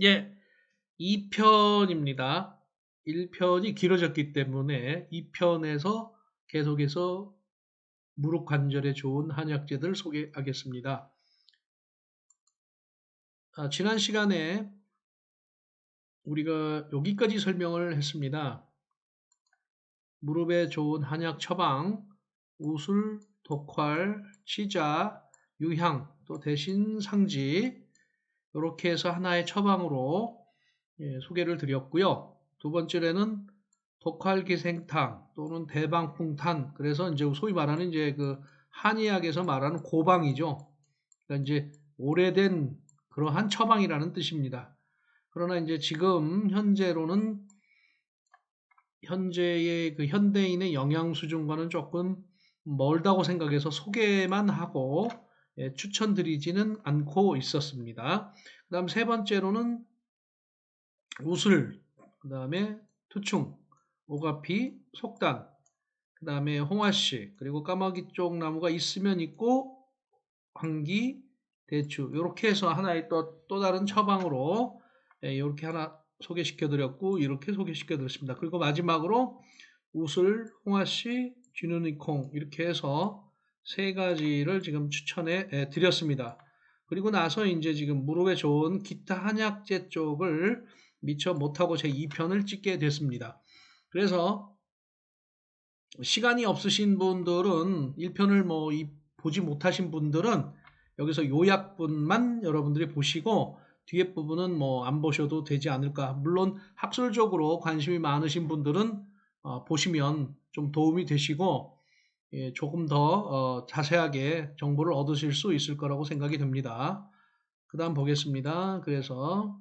예, 2편입니다. 1편이 길어졌기 때문에 2편에서 계속해서 무릎 관절에 좋은 한약재들 소개하겠습니다. 지난 시간에 우리가 여기까지 설명을 했습니다. 무릎에 좋은 한약 처방, 우술, 독활, 치자, 유향, 또 대신 상지 이렇게 해서 하나의 처방으로 소개를 드렸고요. 두 번째로는 독활기생탕 또는 대방풍탄, 그래서 이제 소위 말하는 이제 그 한의학에서 말하는 고방이죠. 그러니까 이제 오래된 그러한 처방이라는 뜻입니다. 그러나 이제 지금 현재로는 현재의 그 현대인의 영양 수준과는 조금 멀다고 생각해서 소개만 하고 추천드리지는 않고 있었습니다. 그 다음 세 번째로는 우슬, 그 다음에 투충, 오가피, 속단, 그 다음에 홍화씨, 그리고 까마귀 쪽 나무가 있으면 있고, 황기, 대추, 이렇게 해서 하나의 또 다른 처방으로 이렇게 하나 소개시켜 드렸고, 이렇게 소개시켜 드렸습니다. 그리고 마지막으로 우슬, 홍화씨, 쥐누니콩 이렇게 해서 세 가지를 지금 추천해 드렸습니다. 그리고 나서 이제 지금 무릎에 좋은 기타 한약재 쪽을 미처 못하고 제 2편을 찍게 됐습니다. 그래서 시간이 없으신 분들은 1편을 보지 못하신 분들은 여기서 요약분만 여러분들이 보시고 뒤에 부분은 안 보셔도 되지 않을까. 물론 학술적으로 관심이 많으신 분들은 보시면 좀 도움이 되시고 조금 더 자세하게 정보를 얻으실 수 있을 거라고 생각이 듭니다. 그 다음 보겠습니다. 그래서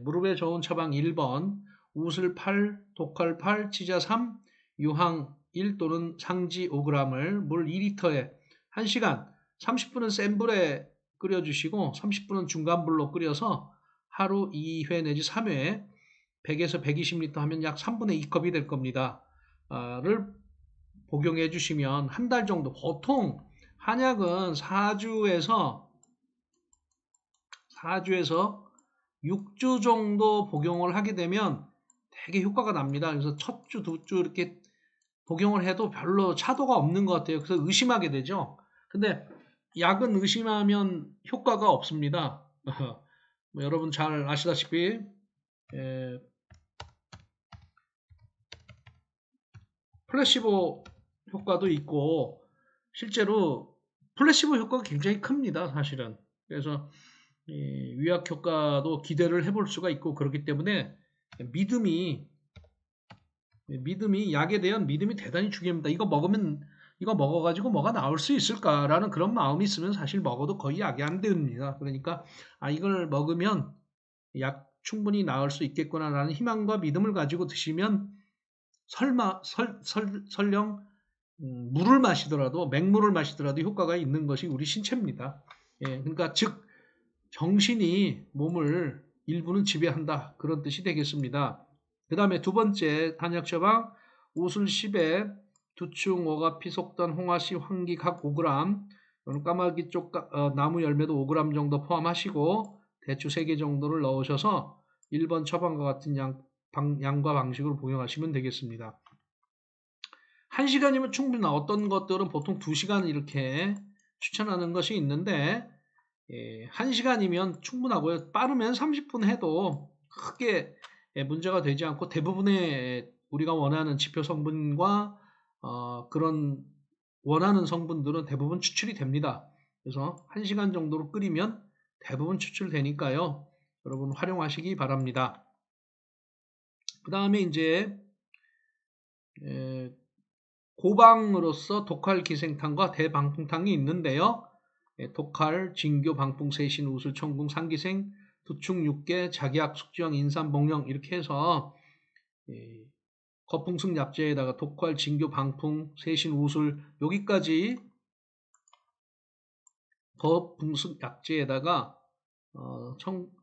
무릎에 좋은 처방 1번, 우슬 8, 독활 8, 치자 3, 유황 1 또는 상지 5g을 물 2리터에 1시간, 30분은 센 불에 끓여주시고 30분은 중간 불로 끓여서 하루 2회 내지 3회 100에서 120리터 하면 약 3분의 2컵이 될 겁니다. 를 복용해 주시면 한 달 정도, 보통 한약은 4주에서 6주 정도 복용을 하게 되면 되게 효과가 납니다. 그래서 첫 주, 두 주 이렇게 복용을 해도 별로 차도가 없는 것 같아요. 그래서 의심하게 되죠. 근데 약은 의심하면 효과가 없습니다. 여러분 잘 아시다시피 플래시보 효과도 있고 실제로 플래시보 효과가 굉장히 큽니다. 사실은. 그래서 위약 효과도 기대를 해볼 수가 있고 그렇기 때문에 믿음이 약에 대한 믿음이 대단히 중요합니다. 이거 먹어가지고 뭐가 나올 수 있을까라는 그런 마음이 있으면 사실 먹어도 거의 약이 안 됩니다. 그러니까 이걸 먹으면 약 충분히 나을 수 있겠구나라는 희망과 믿음을 가지고 드시면 설령 물을 마시더라도 맹물을 마시더라도 효과가 있는 것이 우리 신체입니다. 그러니까 즉 정신이 몸을 일부는 지배한다 그런 뜻이 되겠습니다. 그 다음에 두 번째 한약 처방 우술 10에 두충, 오가피, 속단, 홍화씨, 황기 각 5g 까마귀 쪽 나무 열매도 5g 정도 포함하시고 대추 3개 정도를 넣으셔서 1번 처방과 같은 양과 방식으로 복용하시면 되겠습니다. 1시간이면 충분히 어떤 것들은 보통 2시간 이렇게 추천하는 것이 있는데 1시간이면 충분하고요. 빠르면 30분 해도 크게 문제가 되지 않고 대부분의 우리가 원하는 지표 성분과 그런 원하는 성분들은 대부분 추출이 됩니다. 그래서 1시간 정도로 끓이면 대부분 추출되니까요. 여러분 활용하시기 바랍니다. 그 다음에 이제 고방으로서 독활 기생탕과 대방풍탕이 있는데요. 독활, 진교, 방풍, 세신, 우술, 청궁, 상기생, 두충, 육계, 작약, 숙지형, 인삼, 복령 이렇게 해서 거풍승 약재에다가 독활, 진교, 방풍, 세신, 우술 여기까지 거풍승 약재에다가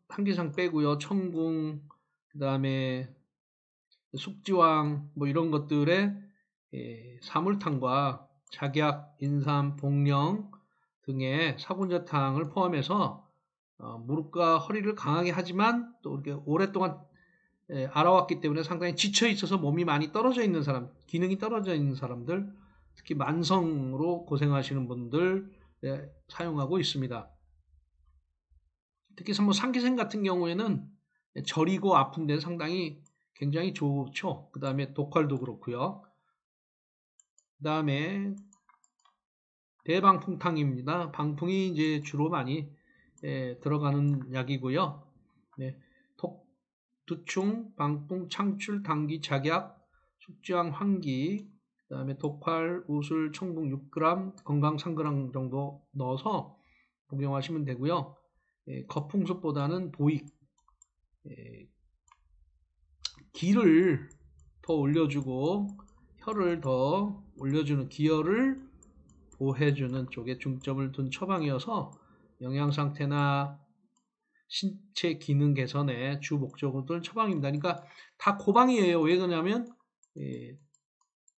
상기상 빼고요. 청궁, 그 다음에 숙지왕 뭐 이런 것들의 사물탕과 작약, 인삼, 복령 등의 사군자탕을 포함해서 무릎과 허리를 강하게 하지만 또 이렇게 오랫동안 알아왔기 때문에 상당히 지쳐 있어서 몸이 많이 떨어져 있는 사람, 기능이 떨어져 있는 사람들, 특히 만성으로 고생하시는 분들 사용하고 있습니다. 특히 뭐 상기생 같은 경우에는 저리고 아픈 데는 상당히 굉장히 좋죠. 그 다음에 독활도 그렇고요. 그 다음에 대방풍탕입니다. 방풍이 이제 주로 많이 들어가는 약이고요. 네, 두충, 방풍, 창출, 당기, 작약, 숙주항, 환기, 그 다음에 독활, 우술, 청국 6g, 건강 3g 정도 넣어서 복용하시면 되고요. 거풍습보다는 보익, 기를 더 올려주고 혈을 더 올려주는, 기혈을 보호해주는 쪽에 중점을 둔 처방이어서 영양상태나 신체 기능 개선의 주 목적으로 둔 처방입니다. 그러니까 다 고방이에요. 왜 그러냐면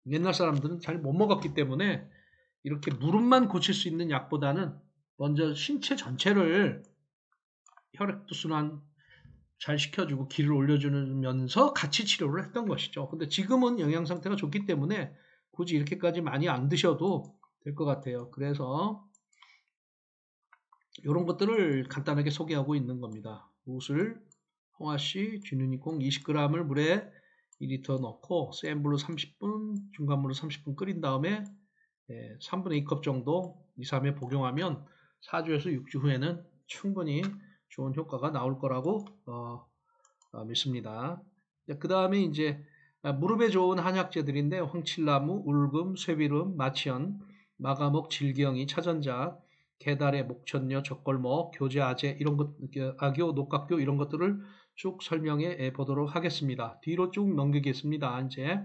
옛날 사람들은 잘 못 먹었기 때문에 이렇게 무릎만 고칠 수 있는 약보다는 먼저 신체 전체를 혈액도 순환 잘 시켜주고 기를 올려주면서 같이 치료를 했던 것이죠. 근데 지금은 영양 상태가 좋기 때문에 굳이 이렇게까지 많이 안 드셔도 될 것 같아요. 그래서 이런 것들을 간단하게 소개하고 있는 겁니다. 우슬, 홍화씨, 쥐누니콩 20g을 물에 2리터 넣고 센 불로 30분, 중간불로 30분 끓인 다음에 3분의 2컵 정도 2, 3회 복용하면 4주에서 6주 후에는 충분히 좋은 효과가 나올 거라고 믿습니다. 그 다음에 이제 무릎에 좋은 한약재들인데 황칠나무, 울금, 쇠비름, 마취현, 마가목, 질경이, 차전자, 개다래, 목천녀, 적골목, 교제아제 이런 것, 악교, 녹각교 이런 것들을 쭉 설명해 보도록 하겠습니다. 뒤로 쭉 넘기겠습니다. 이제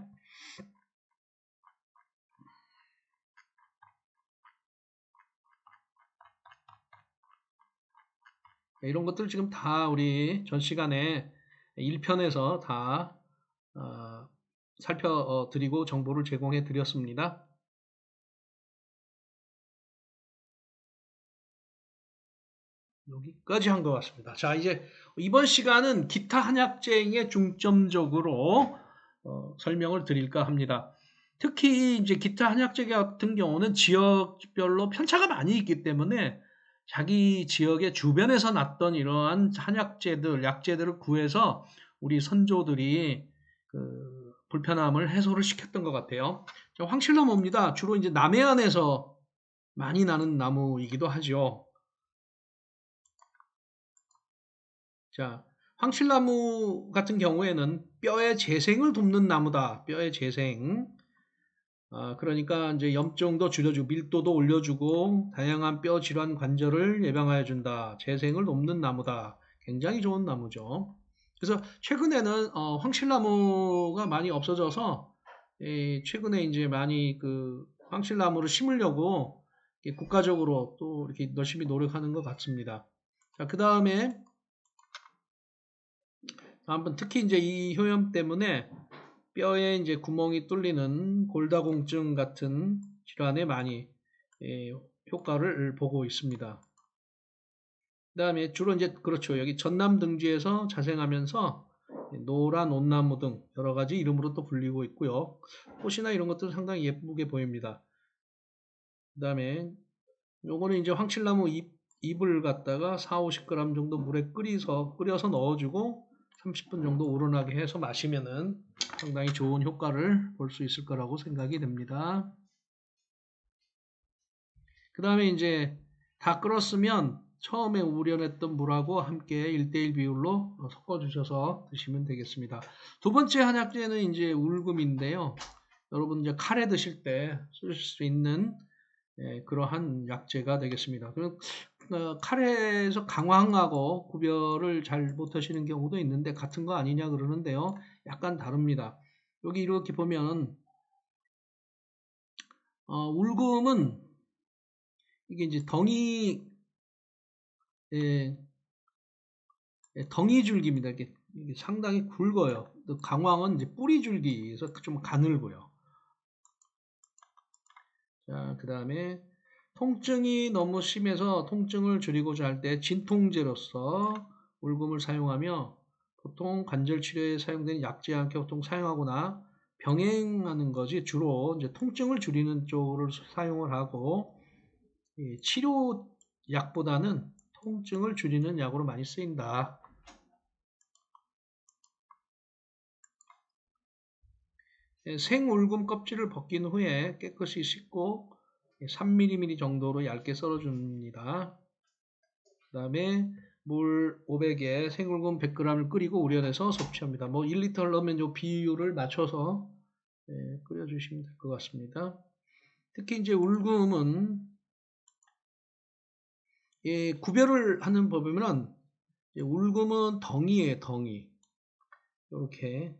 이런 것들 지금 다 우리 전 시간에 1편에서 다 살펴드리고 정보를 제공해 드렸습니다. 여기까지 한 것 같습니다. 자, 이제 이번 시간은 기타 한약재에 중점적으로 설명을 드릴까 합니다. 특히 이제 기타 한약재 같은 경우는 지역별로 편차가 많이 있기 때문에 자기 지역의 주변에서 났던 이러한 한약재들, 약재들을 구해서 우리 선조들이 그 불편함을 해소를 시켰던 것 같아요. 자, 황실나무입니다. 주로 이제 남해안에서 많이 나는 나무이기도 하죠. 자, 황실나무 같은 경우에는 뼈의 재생을 돕는 나무다. 뼈의 재생. 그러니까 이제 염증도 줄여주고 밀도도 올려주고 다양한 뼈 질환 관절을 예방하여 준다. 재생을 돕는 나무다. 굉장히 좋은 나무죠. 그래서 최근에는 황실나무가 많이 없어져서 최근에 이제 많이 그 황실나무를 심으려고 국가적으로 또 이렇게 열심히 노력하는 것 같습니다. 자, 그 다음에 한번 특히 이제 이 효염 때문에 뼈에 이제 구멍이 뚫리는 골다공증 같은 질환에 많이 효과를 보고 있습니다. 그 다음에 주로 이제 그렇죠. 여기 전남 등지에서 자생하면서 노란 온나무 등 여러 가지 이름으로 또 불리고 있고요. 꽃이나 이런 것들은 상당히 예쁘게 보입니다. 그 다음에 요거는 이제 황칠나무 잎을 갖다가 4, 50g 정도 물에 끓여서 넣어주고 30분 정도 우러나게 해서 마시면은 상당히 좋은 효과를 볼 수 있을 거라고 생각이 됩니다. 그 다음에 이제 다 끓었으면 처음에 우려냈던 물하고 함께 1:1 비율로 섞어주셔서 드시면 되겠습니다. 두 번째 한약재는 이제 울금인데요. 여러분 이제 카레 드실 때 쓰실 수 있는 그러한 약재가 되겠습니다. 그럼 카레에서 강황하고 구별을 잘 못하시는 경우도 있는데 같은 거 아니냐 그러는데요. 약간 다릅니다. 여기 이렇게 보면 울금은 이게 이제 덩이줄기입니다. 이게 상당히 굵어요. 강황은 이제 뿌리줄기에서 좀 가늘고요. 자, 그 다음에 통증이 너무 심해서 통증을 줄이고자 할 때 진통제로서 울금을 사용하며 보통 관절 치료에 사용되는 약제 함께 보통 사용하거나 병행하는 것이 주로 이제 통증을 줄이는 쪽으로 사용을 하고 치료약보다는 통증을 줄이는 약으로 많이 쓰인다. 생울금 껍질을 벗긴 후에 깨끗이 씻고 3mm 정도로 얇게 썰어줍니다. 그 다음에 물 500에 생울금 100g을 끓이고 우려내서 섭취합니다. 뭐 1리터 넣으면 요 비율을 맞춰서 끓여주시면 될 것 같습니다. 특히 이제 울금은 구별을 하는 법이면 울금은 덩이에요, 덩이. 이렇게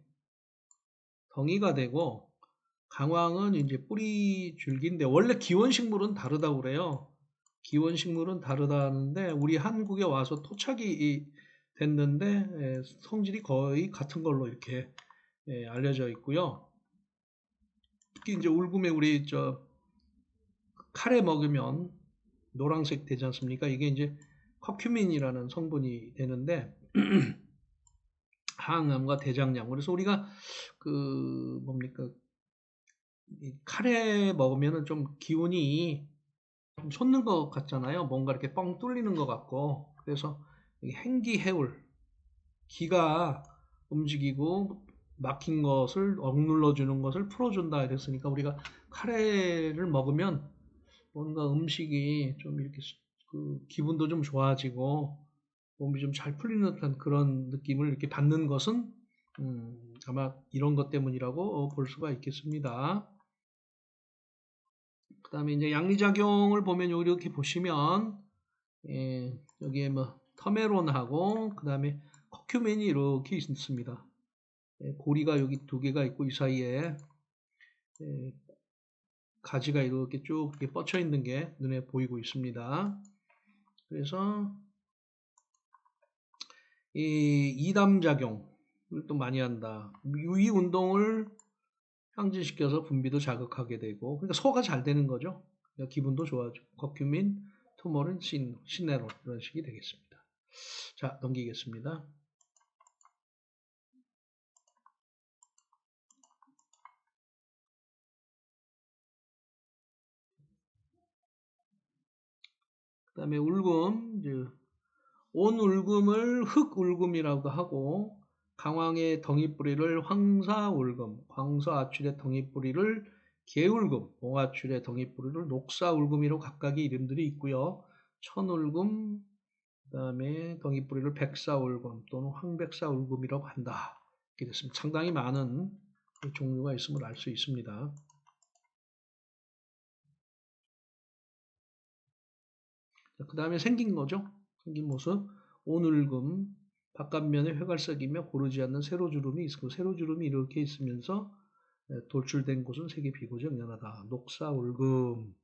덩이가 되고 강황은 이제 뿌리 줄기인데 원래 기원식물은 다르다고 그래요. 기원식물은 다르다는데 우리 한국에 와서 토착이 됐는데 성질이 거의 같은 걸로 이렇게 알려져 있고요. 특히 이제 울금에 우리 카레 먹으면 노란색 되지 않습니까? 이게 이제 커큐민이라는 성분이 되는데 항암과 대장량. 그래서 우리가 그 뭡니까? 카레 먹으면은 좀 기운이 좀 솟는 것 같잖아요. 뭔가 이렇게 뻥 뚫리는 것 같고. 그래서 행기해울, 기가 움직이고 막힌 것을 억눌러 주는 것을 풀어준다 이랬으니까 우리가 카레를 먹으면 뭔가 음식이 좀 이렇게 그 기분도 좀 좋아지고 몸이 좀 잘 풀리는 듯한 그런 느낌을 이렇게 받는 것은 아마 이런 것 때문이라고 볼 수가 있겠습니다. 그 다음에 이제 양리작용을 보면 이렇게 보시면 여기에 뭐 터메론하고 그 다음에 커큐멘이 이렇게 있습니다. 고리가 여기 두 개가 있고 이 사이에 가지가 이렇게 쭉 이렇게 뻗쳐 있는 게 눈에 보이고 있습니다. 그래서 이 이담작용을 또 많이 한다. 이 운동을 향진시켜서 분비도 자극하게 되고 그러니까 소화가 잘 되는 거죠. 그러니까 기분도 좋아지고 커큐민, 투모린, 시네롤 이런 식이 되겠습니다. 자, 넘기겠습니다. 그 다음에 울금, 온울금을 흑울금이라고 하고 강황의 덩이뿌리를 황사울금, 광서아출의 덩이뿌리를 개울금, 몽아출의 덩이뿌리를 녹사울금이로 각각의 이름들이 있고요. 천울금, 그 다음에 덩이뿌리를 백사울금 또는 황백사울금이라고 한다. 이렇게 됐습니다. 상당히 많은 종류가 있음을 알 수 있습니다. 그 다음에 생긴 거죠. 생긴 모습. 온울금, 바깥면에 회갈색이며 고르지 않는 세로주름이 있고 세로주름이 이렇게 있으면서 돌출된 곳은 색이 비고적 연하다. 녹사울금,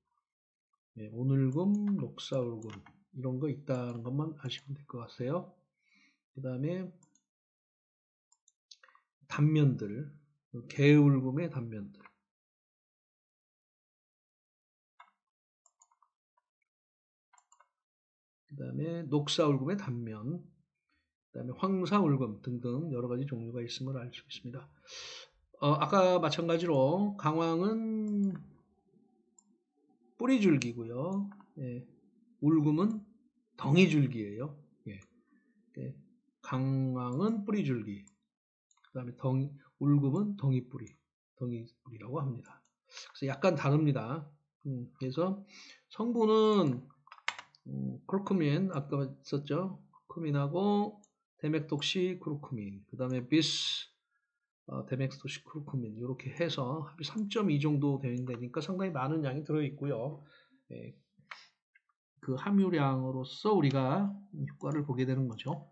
온울금, 녹사울금 이런 거 있다는 것만 아시면 될 것 같아요. 그 다음에 단면들, 개울금의 단면들. 그 다음에 녹사울금의 단면, 그 다음에 황사울금 등등 여러 가지 종류가 있음을 알 수 있습니다. 아까 마찬가지로 강황은 뿌리줄기고요. 울금은 덩이줄기예요. 강황은 뿌리줄기. 그 다음에 울금은 덩이뿌리라고 합니다. 그래서 약간 다릅니다. 그래서 성분은 크루크민 아까 썼죠. 크루크민하고 데맥톡시 크루크민, 그 다음에 데맥톡시 크루크민 이렇게 해서 합이 3.2 정도 되니까 상당히 많은 양이 들어있고요. 그 함유량으로서 우리가 효과를 보게 되는 거죠.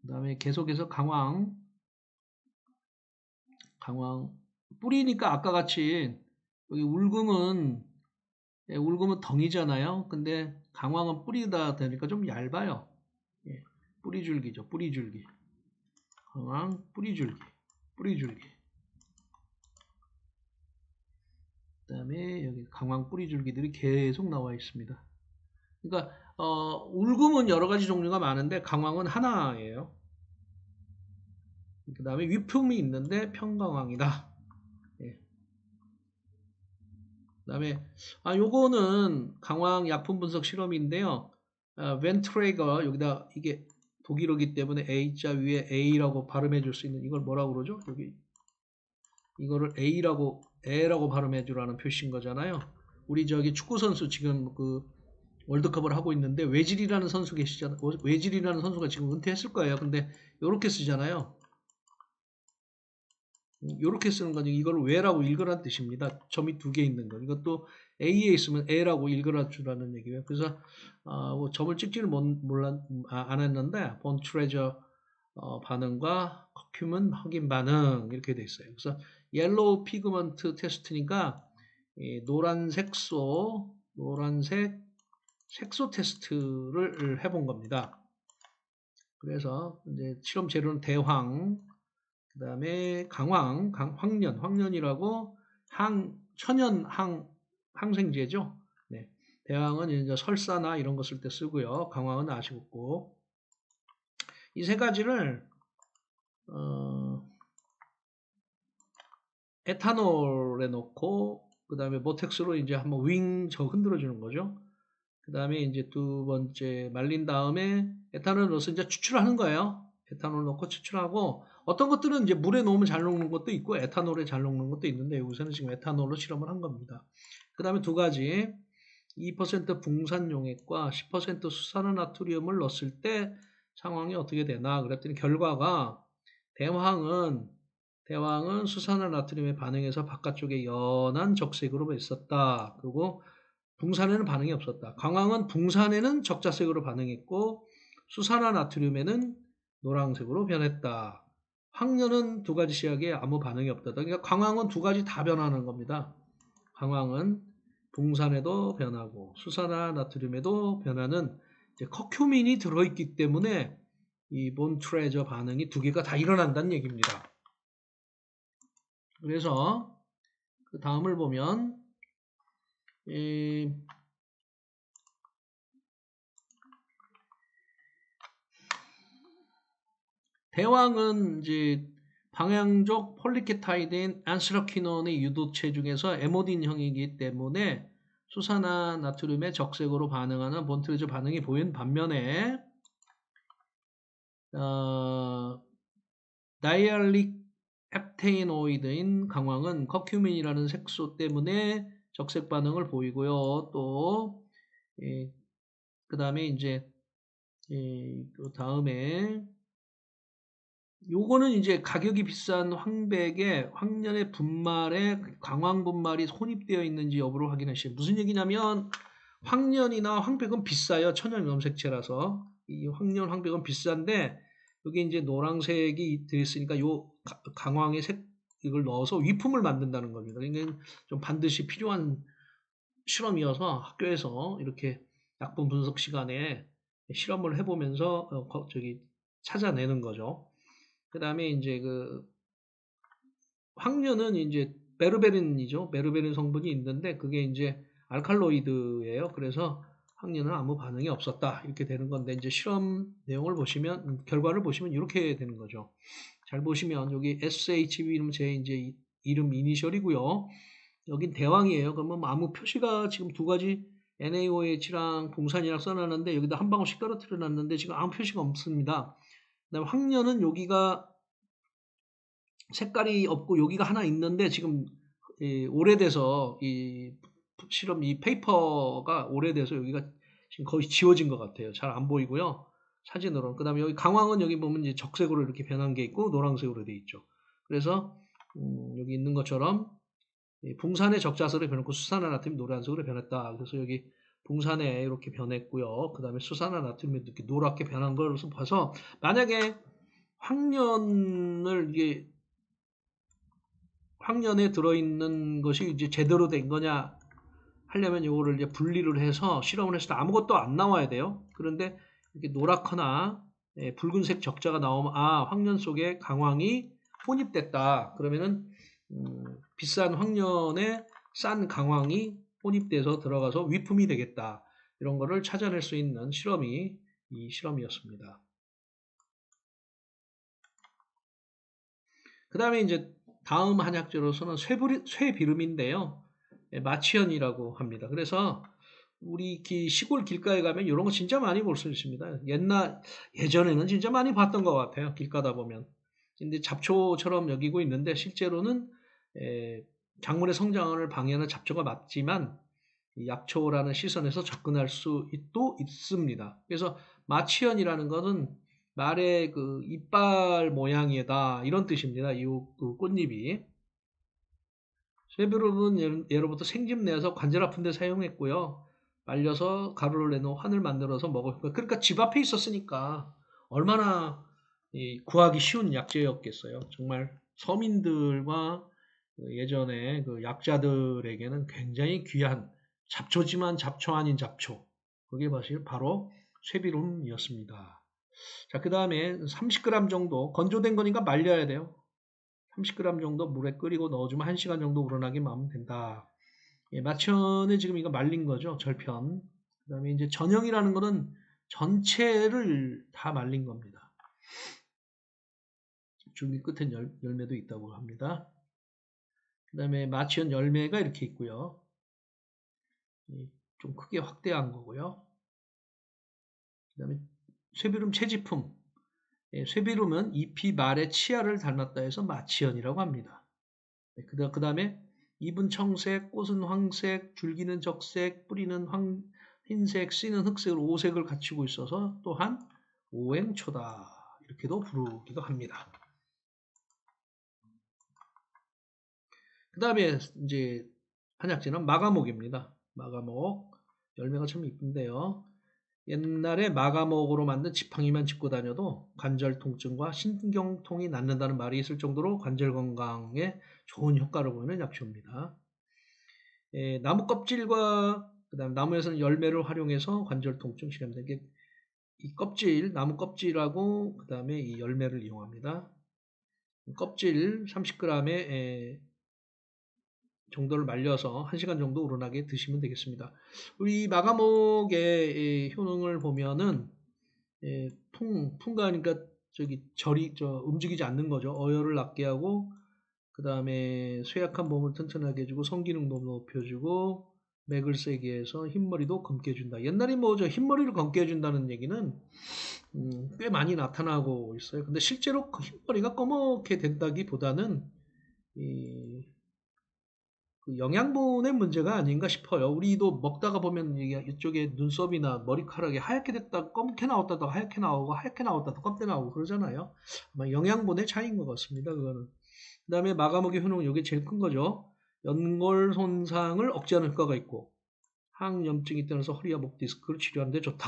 그 다음에 계속해서 강황 뿌리니까 아까 같이 여기 울금은 덩이잖아요. 근데 강황은 뿌리다 되니까 좀 얇아요. 뿌리줄기죠. 뿌리줄기. 강황 뿌리줄기. 그다음에 여기 강황 뿌리줄기들이 계속 나와 있습니다. 그러니까 울금은 여러 가지 종류가 많은데 강황은 하나예요. 그 다음에 위품이 있는데 평강황이다. 예. 그 다음에 요거는 강황 약품 분석 실험인데요. 벤트레이거 여기다 이게 독일어기 때문에 A자 위에 A라고 발음해 줄 수 있는 이걸 뭐라고 그러죠? 여기 이거를 A라고 발음해 주라는 표시인 거잖아요. 우리 저기 축구 선수 지금 그 월드컵을 하고 있는데 외질이라는 선수 계시잖아요. 외질이라는 선수가 지금 은퇴했을 거예요. 근데 이렇게 쓰잖아요. 이렇게 쓰는 거죠. 이걸 왜라고 읽으라는 뜻입니다. 점이 두 개 있는 거. 이것도 A에 있으면 A라고 읽으라 주라는 얘기예요. 그래서 뭐 점을 찍지를 안 했는데 본 트레저 반응과 커큐문 확인 반응 이렇게 돼 있어요. 그래서 옐로우 피그먼트 테스트니까 노란색 색소 테스트를 해본 겁니다. 그래서 이제 실험 재료는 대황, 그 다음에 강황, 황년이라고 천연 항생제죠. 네. 대황은 이제 설사나 이런 거 쓸 때 쓰고요. 강황은 아시고 이 세 가지를 에탄올에 넣고 그 다음에 모텍스로 이제 한번 흔들어 주는 거죠. 그 다음에 이제 두 번째 말린 다음에 에탄올 넣어서 이제 추출하는 거예요. 에탄올 넣고 추출하고 어떤 것들은 이제 물에 넣으면 잘 녹는 것도 있고 에탄올에 잘 녹는 것도 있는데 여기서는 지금 에탄올로 실험을 한 겁니다. 그 다음에 두 가지 2% 붕산용액과 10% 수산화나트륨을 넣었을 때 상황이 어떻게 되나 그랬더니 결과가 대황은 수산화나트륨에 반응해서 바깥쪽에 연한 적색으로 있었다. 그리고 붕산에는 반응이 없었다. 강황은 붕산에는 적자색으로 반응했고 수산화나트륨에는 노란색으로 변했다. 황년은 두 가지 시약에 아무 반응이 없다. 그러니까 강황은 두 가지 다 변하는 겁니다. 강황은 붕산에도 변하고 수산화나트륨에도 변하는 이제 커큐민이 들어있기 때문에 이 몬트레저 반응이 두 개가 다 일어난다는 얘기입니다. 그래서 그 다음을 보면 대왕은 이제 방향족 폴리케타이드인 안스러키논의 유도체 중에서 에모딘형이기 때문에 수산화나트륨의 적색으로 반응하는 몬트레저 반응이 보인 반면에 다이알릭 헵테이노이드인 강황은 커큐민이라는 색소 때문에 적색 반응을 보이고요. 또 그 다음에 이제 그 다음에 요거는 이제 가격이 비싼 황백에 황년의 분말에 강황 분말이 혼입되어 있는지 여부를 확인하시죠. 무슨 얘기냐면 황년이나 황백은 비싸요. 천연 염색체라서 이 황년, 황백은 비싼데 여기 이제 노란색이 들어있으니까 요 강황의 이걸 넣어서 위품을 만든다는 겁니다. 그러니까 좀 반드시 필요한 실험이어서 학교에서 이렇게 약품 분석 시간에 실험을 해보면서 찾아내는 거죠. 그 다음에 이제 그 황년은 이제 베르베린이죠. 베르베린 성분이 있는데 그게 이제 알칼로이드예요. 그래서 황년은 아무 반응이 없었다. 이렇게 되는 건데 이제 실험 내용을 보시면 결과를 보시면 이렇게 되는 거죠. 잘 보시면 여기 SHB 이름 제 이제 이름 이니셜이고요. 여긴 대왕이에요. 그러면 아무 표시가 지금 두 가지 NaOH랑 붕산이랑 써놨는데 여기다 한 방울씩 떨어뜨려 놨는데 지금 아무 표시가 없습니다. 그다음에 황년은 여기가 색깔이 없고 여기가 하나 있는데 지금 오래돼서 이 실험 이 페이퍼가 오래돼서 여기가 지금 거의 지워진 것 같아요. 잘 안 보이고요. 사진으로. 그다음에 여기 강황은 여기 보면 이제 적색으로 이렇게 변한 게 있고 노란색으로 돼 있죠. 그래서 여기 있는 것처럼 붕산의 적자색으로 변했고 수산화나트륨이 노란색으로 변했다. 그래서 여기 붕산에 이렇게 변했고요. 그 다음에 수산화나트륨이 이렇게 노랗게 변한 걸 봐서 만약에 황년에 들어있는 것이 이제 제대로 된 거냐 하려면 이거를 이제 분리를 해서 실험을 했을 때 아무것도 안 나와야 돼요. 그런데 이렇게 노랗거나 붉은색 적자가 나오면 황년 속에 강황이 혼입됐다. 그러면은 비싼 황년에 싼 강황이 혼입돼서 들어가서 위품이 되겠다. 이런 거를 찾아낼 수 있는 실험이 이 실험이었습니다. 그 다음에 이제 다음 한약재로서는 쇠비름인데요. 마취현이라고 합니다. 그래서 우리 시골 길가에 가면 이런 거 진짜 많이 볼 수 있습니다. 예전에는 진짜 많이 봤던 것 같아요. 길 가다 보면. 근데 잡초처럼 여기고 있는데 실제로는 작물의 성장을 방해하는 잡초가 맞지만 약초라는 시선에서 접근할 수도 있습니다. 그래서 마취현이라는 것은 말의 그 이빨 모양이다 이런 뜻입니다. 그 꽃잎이. 쇠비름은 예로부터 생집 내서 관절 아픈 데 사용했고요. 말려서 가루를 내놓은 환을 만들어서 먹었고요. 그러니까 집 앞에 있었으니까 얼마나 구하기 쉬운 약재였겠어요. 정말 서민들과 예전에 그 약자들에게는 굉장히 귀한 잡초지만 잡초 아닌 잡초. 그게 바로 쇠비름이었습니다. 자, 그 다음에 30g 정도 건조된 거니까 말려야 돼요. 30g 정도 물에 끓이고 넣어주면 1시간 정도 우러나게 하면 된다. 예, 마천은 지금 이거 말린 거죠. 절편. 그 다음에 이제 전형이라는 거는 전체를 다 말린 겁니다. 줄기 끝엔 열매도 있다고 합니다. 그 다음에 마치현 열매가 이렇게 있고요. 좀 크게 확대한 거고요. 그 다음에 쇠비름 채지품. 쇠비름은 잎이 말의 치아를 닮았다 해서 마치현이라고 합니다. 그 다음에 잎은 청색, 꽃은 황색, 줄기는 적색, 뿌리는 흰색, 씨는 흑색으로 5색을 갖추고 있어서 또한 오행초다 이렇게도 부르기도 합니다. 그 다음에 이제 한약재는 마가목입니다. 마가목 열매가 참 이쁜데요. 옛날에 마가목으로 만든 지팡이만 짚고 다녀도 관절 통증과 신경통이 낫는다는 말이 있을 정도로 관절 건강에 좋은 효과를 보이는 약초입니다. 나무 껍질과 그다음 나무에서는 열매를 활용해서 관절 통증 실험된 게 이 껍질, 나무 껍질하고 그다음에 이 열매를 이용합니다. 껍질 30g에 정도를 말려서 1시간 정도 우러나게 드시면 되겠습니다. 우리 마가목의 효능을 보면은 풍가하니까 움직이지 않는 거죠. 어혈을 낫게 하고 그 다음에 쇠약한 몸을 튼튼하게 해주고 성기능도 높여주고 맥을 세게 해서 흰머리도 검게 해준다. 옛날에 흰머리를 검게 해준다는 얘기는 꽤 많이 나타나고 있어요. 근데 실제로 그 흰머리가 검게 된다기보다는 그 영양분의 문제가 아닌가 싶어요. 우리도 먹다가 보면 이쪽에 눈썹이나 머리카락이 하얗게 됐다 검게 나왔다가 하얗게 나오고 하얗게 나왔다가 검게 나오고 그러잖아요. 아마 영양분의 차이인 것 같습니다. 그거는. 그 다음에 마가목의 효능은 이게 제일 큰 거죠. 연골 손상을 억제하는 효과가 있고 항염증이 따라서 허리와 목 디스크를 치료하는 데 좋다.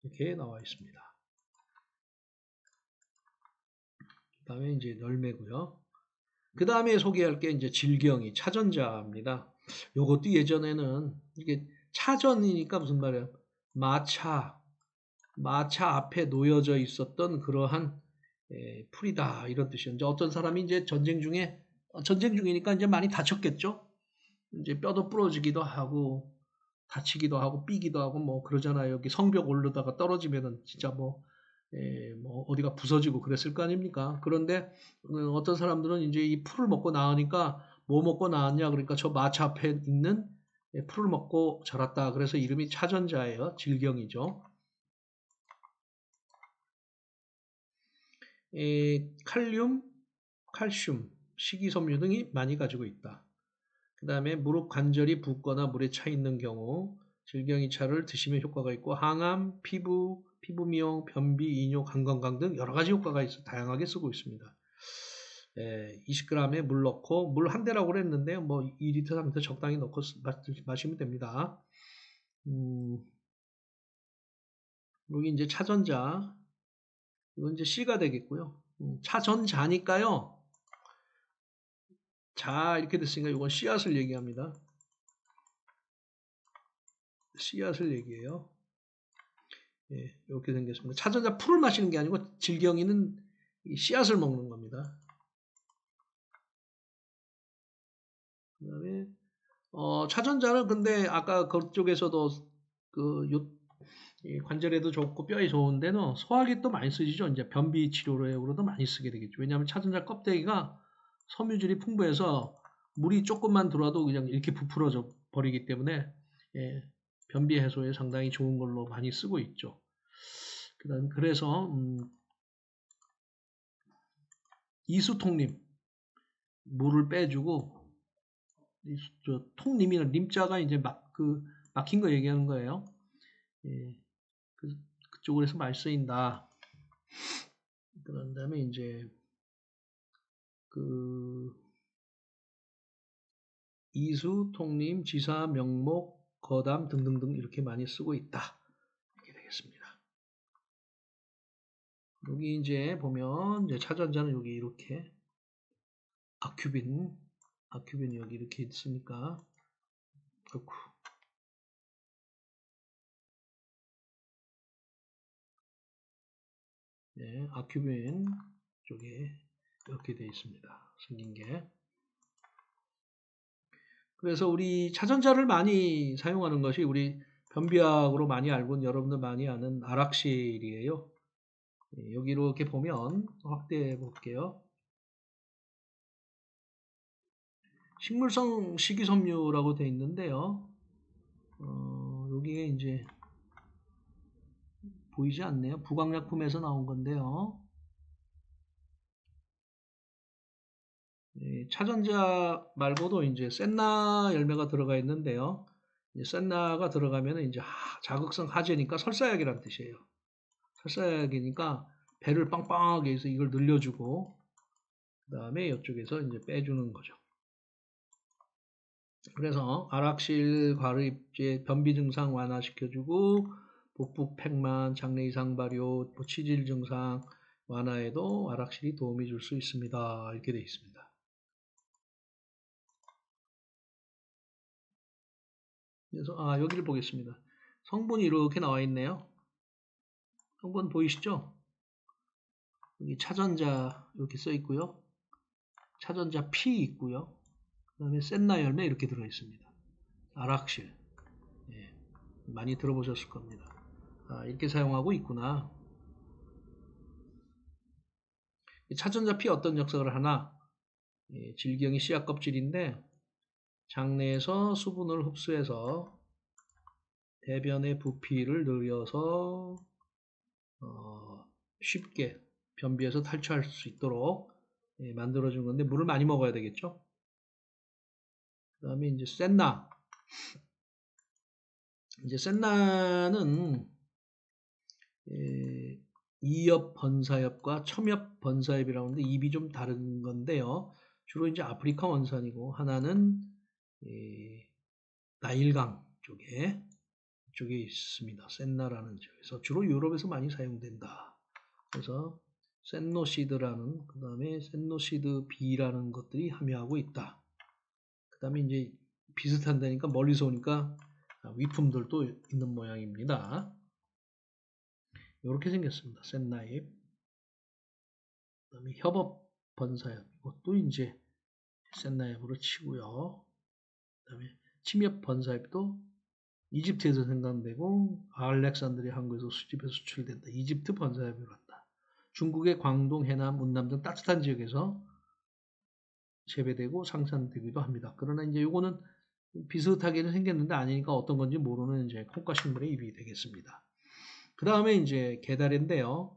이렇게 나와 있습니다. 그 다음에 이제 열매고요. 그 다음에 소개할 게 이제 질경이 차전자입니다. 요것도 예전에는 이게 차전이니까 무슨 말이에요? 마차 앞에 놓여져 있었던 그러한 풀이다 이런 뜻이죠. 어떤 사람이 이제 전쟁 중이니까 이제 많이 다쳤겠죠. 이제 뼈도 부러지기도 하고 다치기도 하고 삐기도 하고 뭐 그러잖아요. 여기 성벽 오르다가 떨어지면은 진짜 뭐 어디가 부서지고 그랬을 거 아닙니까? 그런데 어떤 사람들은 이제 이 풀을 먹고 나으니까 뭐 먹고 나았냐 그러니까 저 마차 앞에 있는 풀을 먹고 자랐다. 그래서 이름이 차전자예요. 질경이죠. 칼륨, 칼슘, 식이섬유 등이 많이 가지고 있다. 그 다음에 무릎 관절이 붓거나 물에 차 있는 경우 질경이차를 드시면 효과가 있고 항암, 피부 미용, 변비, 이뇨, 간 건강 등 여러 가지 효과가 있어 다양하게 쓰고 있습니다. 20g에 물 넣고 물 한 대라고 그랬는데요. 뭐 2리터, 3리터 적당히 넣고 마시면 됩니다. 여기 이제 차전자 이건 이제 C가 되겠고요. 차전자니까요. 자 이렇게 됐으니까 이건 씨앗을 얘기합니다. 씨앗을 얘기해요. 이렇게 생겼습니다. 차전자 풀을 마시는 게 아니고 질경이는 씨앗을 먹는 겁니다. 그 다음에 차전자는 근데 아까 그쪽에서도 이 관절에도 좋고 뼈에 좋은데는 소화기 또 많이 쓰이죠. 이제 변비 치료로도 많이 쓰게 되겠죠. 왜냐하면 차전자 껍데기가 섬유질이 풍부해서 물이 조금만 들어와도 그냥 이렇게 부풀어져 버리기 때문에 예, 변비 해소에 상당히 좋은 걸로 많이 쓰고 있죠. 그래서 이수통림 물을 빼주고 통림이나 림자가 이제 막힌 거 얘기하는 거예요. 예, 그쪽으로 해서 많이 쓰인다. 그런 다음에 이제 이수, 통림, 지사, 명목, 거담 등등등 이렇게 많이 쓰고 있다. 이렇게 되겠습니다. 여기 이제 보면 이제 차전자는 여기 이렇게 아큐빈 여기 이렇게 있으니까 그렇고 네, 아큐빈 쪽에 이렇게 되어 있습니다. 생긴 게. 그래서 우리 차전자를 많이 사용하는 것이 우리 변비약으로 많이 알고 있는 여러분들 많이 아는 아락실이에요. 여기 이렇게 보면 확대해 볼게요. 식물성 식이섬유라고 되어 있는데요. 여기에 이제 보이지 않네요. 부광약품에서 나온 건데요. 차전자 말고도 이제 센나 열매가 들어가 있는데요. 센나가 들어가면 이제 자극성 하재니까 설사약이라는 뜻이에요. 설사약이니까 배를 빵빵하게 해서 이걸 늘려주고 그 다음에 이쪽에서 이제 빼주는 거죠. 그래서 아락실 과르입제 변비 증상 완화시켜주고 복부 팽만, 장내 이상 발효, 치질 증상 완화에도 아락실이 도움이 줄 수 있습니다. 이렇게 되어 있습니다. 그래서 여기를 보겠습니다. 성분이 이렇게 나와 있네요. 성분 보이시죠? 여기 차전자 이렇게 써 있고요. 차전자 P 있고요. 그 다음에 센나 열매 이렇게 들어 있습니다. 아락실. 예, 많이 들어보셨을 겁니다. 이렇게 사용하고 있구나. 차전자 P 어떤 역할을 하나? 질경이 씨앗 껍질인데 장내에서 수분을 흡수해서 대변의 부피를 늘려서 쉽게 변비에서 탈출할 수 있도록 만들어준 건데 물을 많이 먹어야 되겠죠. 그 다음에 이제 센나. 이제 센나는 이엽 번사엽과 첨엽 번사엽이라고 하는데 입이 좀 다른 건데요. 주로 이제 아프리카 원산이고 하나는 나일강 쪽에 있습니다. 센나라는 지역에서 주로 유럽에서 많이 사용된다. 그래서 센노시드라는 그 다음에 센노시드 B라는 것들이 함유하고 있다. 그 다음에 이제 비슷한다니까 멀리서 오니까 위품들도 있는 모양입니다. 이렇게 생겼습니다. 센나잎. 그 다음에 협업 번사엽 이것도 이제 센나잎으로 치고요. 그 다음에 침엽 번사엽도 이집트에서 생산되고 알렉산드리아 항구에서 수집해서 수출된다. 이집트 번사엽으로 한다. 중국의 광동, 해남, 운남 등 따뜻한 지역에서 재배되고 생산되기도 합니다. 그러나 이제 이거는 비슷하게는 생겼는데 아니니까 어떤 건지 모르는 이제 콩과 식물의 잎이 되겠습니다. 그 다음에 이제 게다레인데요.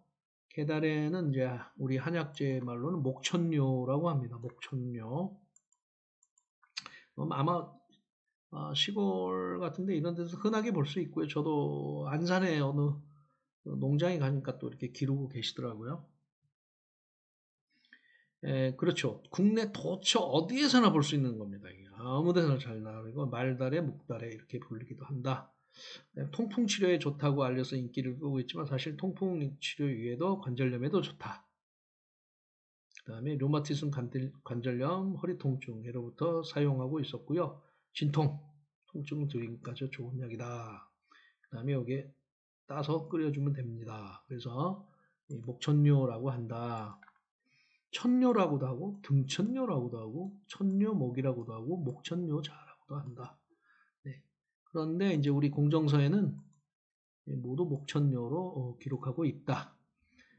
게다레는 이제 우리 한약재 말로는 목천료라고 합니다. 목천료. 아마 시골 같은데 이런 데서 흔하게 볼 수 있고요. 저도 안산에 어느 농장에 가니까 또 이렇게 기르고 계시더라고요. 그렇죠. 국내 도처 어디에서나 볼 수 있는 겁니다. 이게. 아무 데서나 잘 나오고 말달에 묵달에 이렇게 불리기도 한다. 통풍 치료에 좋다고 알려서 인기를 끌고 있지만 사실 통풍 치료 외에도 관절염에도 좋다. 그 다음에 류마티즘 관절염, 허리 통증에로부터 사용하고 있었고요. 진통, 통증 들이기까지 좋은 약이다. 그 다음에 여기에 따서 끓여주면 됩니다. 그래서 목천료라고 한다. 천료라고도 하고 등천료라고도 하고 천료목이라고도 하고 목천료자라고도 것도 한다. 네. 그런데 이제 우리 공정서에는 모두 목천료로 기록하고 있다.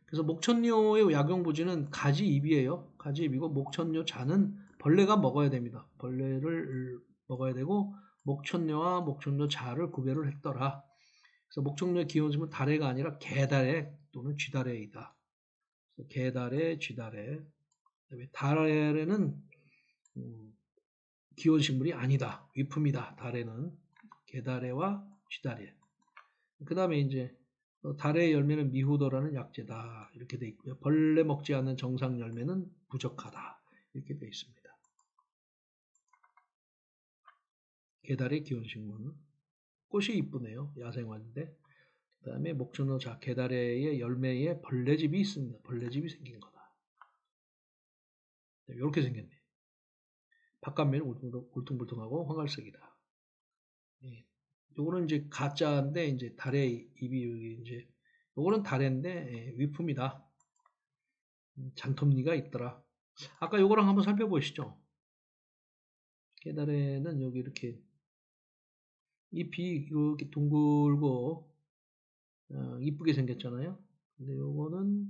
그래서 목천료의 약용부지는 가지입이에요. 가지입이고 목천료 자는 벌레가 먹어야 됩니다. 벌레를 먹어야 되고 목천료와 목천료 자를 구별을 했더라. 그래서 목천료의 기원심은 다래가 아니라 개다래 또는 쥐다래이다. 개다래, 쥐다래. 그다음에 다래는 기원식물이 아니다. 위품이다. 다래는 개다래와 쥐다래. 그 다음에 이제 달의 열매는 미후도라는 약재다. 이렇게 돼 있고요. 벌레 먹지 않는 정상 열매는 부적하다. 이렇게 돼 있습니다. 개달의 기원식물. 꽃이 이쁘네요. 야생화인데. 그 다음에 목천어 자 개달의 열매에 벌레집이 있습니다. 벌레집이 생긴 거다. 네, 이렇게 생겼네. 바깥면이 울퉁불퉁하고 황갈색이다. 네. 요거는 이제 가짜인데 이제 달의 입이 여기 이제 요거는 달인데 위품이다. 잔톱니가 있더라. 아까 요거랑 한번 살펴보시죠. 깨달에는 여기 이렇게 잎이 이렇게 둥글고 이쁘게 생겼잖아요. 근데 요거는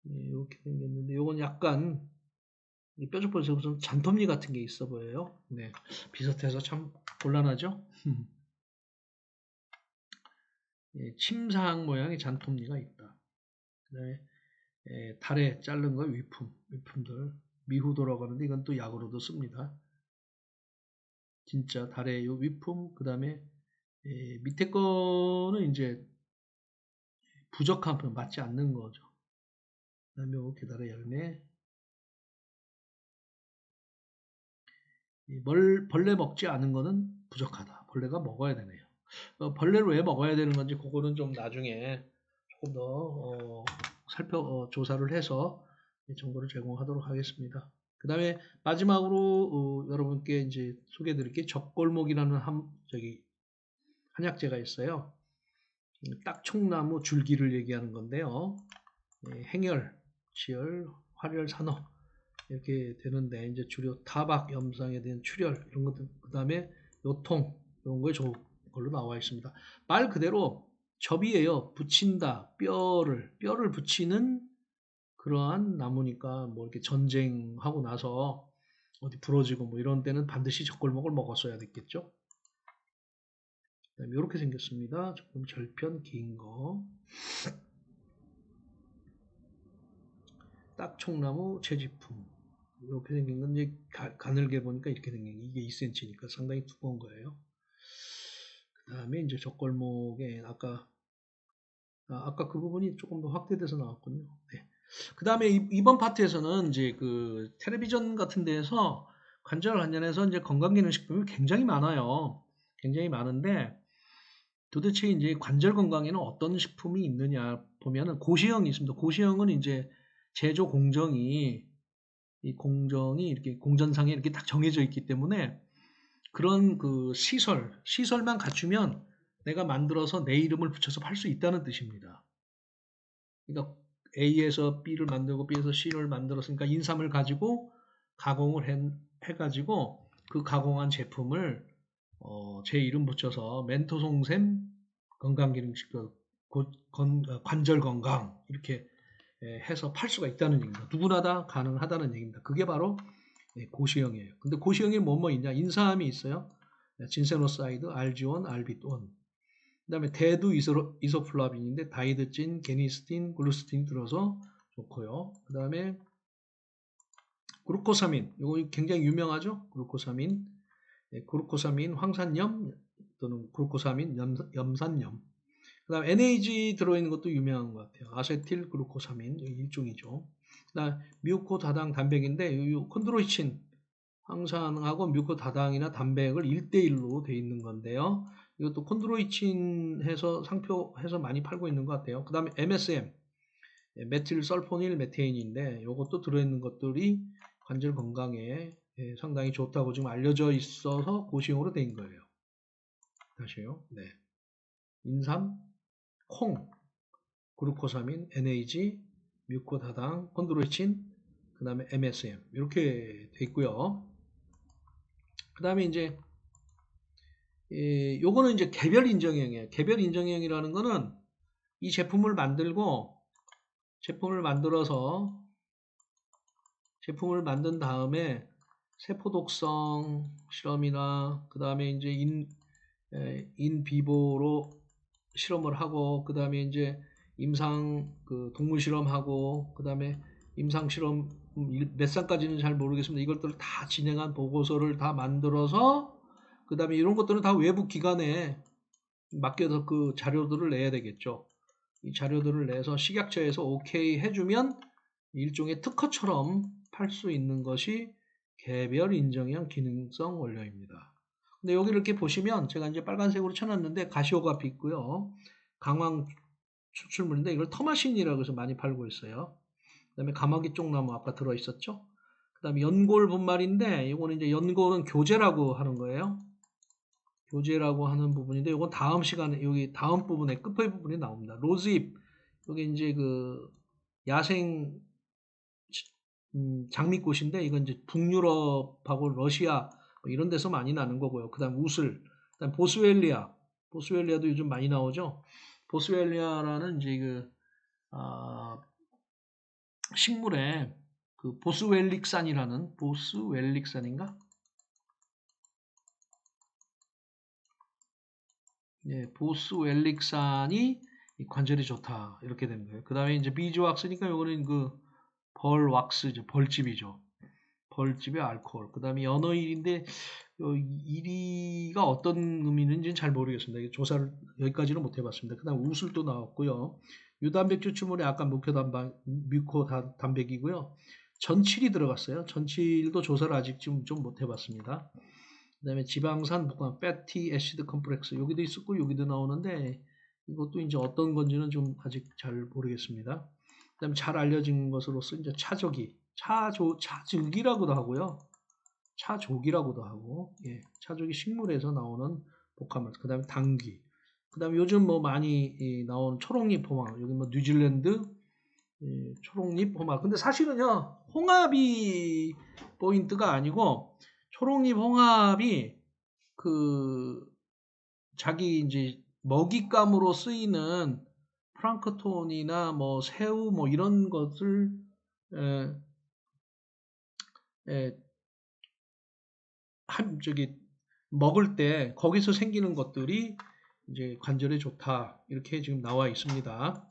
이렇게 생겼는데 요건 약간 뾰족뾰족 무슨 잔톱니 같은 게 있어 보여요. 네, 비슷해서 참 곤란하죠. 예, 침상 모양의 잔톱니가 있다. 그다음에 달에 자른 거 위품들 미후도라고 하는데 이건 또 약으로도 씁니다. 진짜 달의 요 위품 그다음에 밑에 거는 이제 부적한 편 맞지 않는 거죠. 그다음에 개달의 열매 벌레 먹지 않은 거는 부족하다. 벌레가 먹어야 되네요. 벌레를 왜 먹어야 되는 건지 그거는 좀 나중에 조금 더 조사를 해서 정보를 제공하도록 하겠습니다. 그 다음에 마지막으로 여러분께 이제 소개해드릴게 적골목이라는 한약재가 있어요. 딱총나무 줄기를 얘기하는 건데요. 행열, 지열, 활열, 산호 이렇게 되는데 이제 주로 타박, 염상에 대한 출혈 이런 것들 그 다음에 요통 이런 거에 좋은 걸로 나와 있습니다. 말 그대로 접이에요. 붙인다. 뼈를 붙이는 그러한 나무니까 뭐 이렇게 전쟁하고 나서 어디 부러지고 뭐 이런 때는 반드시 적골목을 먹었어야 됐겠죠. 그다음에 이렇게 생겼습니다. 조금 절편 긴 거. 딱총나무 채집품. 이렇게 생긴 건 이제 가늘게 보니까 이렇게 생긴 게 이게 2cm니까 상당히 두꺼운 거예요. 그 다음에 이제 적골목에 아까 그 부분이 조금 더 확대돼서 나왔군요. 네. 그 다음에 이번 파트에서는 이제 그 텔레비전 같은 데에서 관절 관련해서 이제 건강기능식품이 굉장히 많아요. 굉장히 많은데 도대체 이제 관절 건강에는 어떤 식품이 있느냐 보면은 고시형이 있습니다. 고시형은 이제 제조 공정이 이 공정이 이렇게 공전상에 이렇게 딱 정해져 있기 때문에 그런 그 시설만 갖추면 내가 만들어서 내 이름을 붙여서 팔 수 있다는 뜻입니다. 그러니까 A에서 B를 만들고 B에서 C를 만들었으니까 인삼을 가지고 가공을 해가지고 그 가공한 제품을 제 이름 붙여서 멘토송샘 건강기능식 관절 건강 이렇게 해서 팔 수가 있다는 얘기입니다. 누구나 다 가능하다는 얘기입니다. 그게 바로 고시형이에요. 근데 고시형에 뭐 있냐? 인삼이 있어요. 진세노사이드, 알지온, 알비돈. 그 다음에 대두 이소플라빈인데 다이드진, 게니스틴, 글루스틴 들어서 좋고요. 그 다음에 그루코사민, 이거 굉장히 유명하죠? 그루코사민, 그루코사민 황산염 또는 그루코사민 염산염. 그 다음 NAG 들어있는 것도 유명한 것 같아요. 아세틸 그루코사민 일종이죠. 그 다음 뮤코 다당 단백인데 콘드로이친 황산하고 뮤코 다당이나 단백을 1대1로 돼 있는 건데요. 이것도 콘드로이친 해서 상표해서 많이 팔고 있는 것 같아요. 그 다음에 MSM 메틸 설포닐 메테인인데 이것도 들어있는 것들이 관절 건강에 상당히 좋다고 지금 알려져 있어서 고시용으로 된 거예요. 다시요. 네. 인삼, 콩, 그루코사민, NAG, 뮤코다당, 콘드로이친, 그 다음에 MSM 이렇게 돼 있고요. 그 다음에 이제 요거는 이제 개별 인정형이에요. 개별 인정형이라는 거는 이 제품을 만든 다음에 세포 독성 실험이나 그 다음에 이제 인비보로 실험을 하고 그 다음에 이제 임상 그 동물 실험하고 그 다음에 임상 실험 몇 상까지는 잘 모르겠습니다. 이것들을 다 진행한 보고서를 다 만들어서 그 다음에 이런 것들은 다 외부 기관에 맡겨서 그 자료들을 내야 되겠죠. 이 자료들을 내서 식약처에서 오케이 해주면 일종의 특허처럼 팔 수 있는 것이 개별 인정형 기능성 원료입니다. 근데 여기 이렇게 보시면 제가 이제 빨간색으로 쳐놨는데 가시오가피 있고요. 강황 추출물인데 이걸 터마신이라고 해서 많이 팔고 있어요. 그 다음에 가마귀 쪽나무 아까 들어있었죠. 그 다음에 연골 분말인데 이거는 이제 연골은 교제라고 하는 거예요. 교제라고 하는 부분인데 이건 다음 시간에 여기 다음 부분에 끝의 부분에 나옵니다. 로즈잎 여기 이제 그 야생 장미꽃인데 이건 이제 북유럽하고 러시아 뭐 이런 데서 많이 나는 거고요. 그다음 우슬, 그다음 보스웰리아도 요즘 많이 나오죠. 보스웰리아라는 이제 그 식물에 그 보스웰릭산인가? 예, 보스웰릭산이 관절에 좋다 이렇게 된 거예요. 그 다음에 이제 비즈왁스니까 요거는 그 벌왁스죠, 벌집이죠. 벌집의 알코올. 그 다음에 연어일인데 일이가 어떤 의미인지는 잘 모르겠습니다. 조사를 여기까지는 못 해봤습니다. 그 다음 우슬도 나왔고요. 유단백 추출물에 아까 뮤코단백이고요. 전칠이 들어갔어요. 전칠도 조사를 아직 좀 못 해봤습니다. 그 다음에 지방산 패티 애시드 컴플렉스 여기도 있었고 여기도 나오는데 이것도 이제 어떤 건지는 좀 아직 잘 모르겠습니다. 그 다음에 잘 알려진 것으로서 이제 차족이라고도 하고요. 차족이라고도 하고, 예, 차족이 식물에서 나오는 복합물. 그 다음에 당귀. 그 다음에 요즘 뭐 많이 나오는 초록잎 홍합. 여기 뭐 뉴질랜드 초록잎 홍합. 근데 사실은요, 홍합이 포인트가 아니고, 초록잎 홍합이 그 자기 이제 먹잇감으로 쓰이는 플랑크톤이나 뭐 새우 뭐 이런 것을 에, 에, 저기 먹을 때 거기서 생기는 것들이 이제 관절에 좋다 이렇게 지금 나와 있습니다.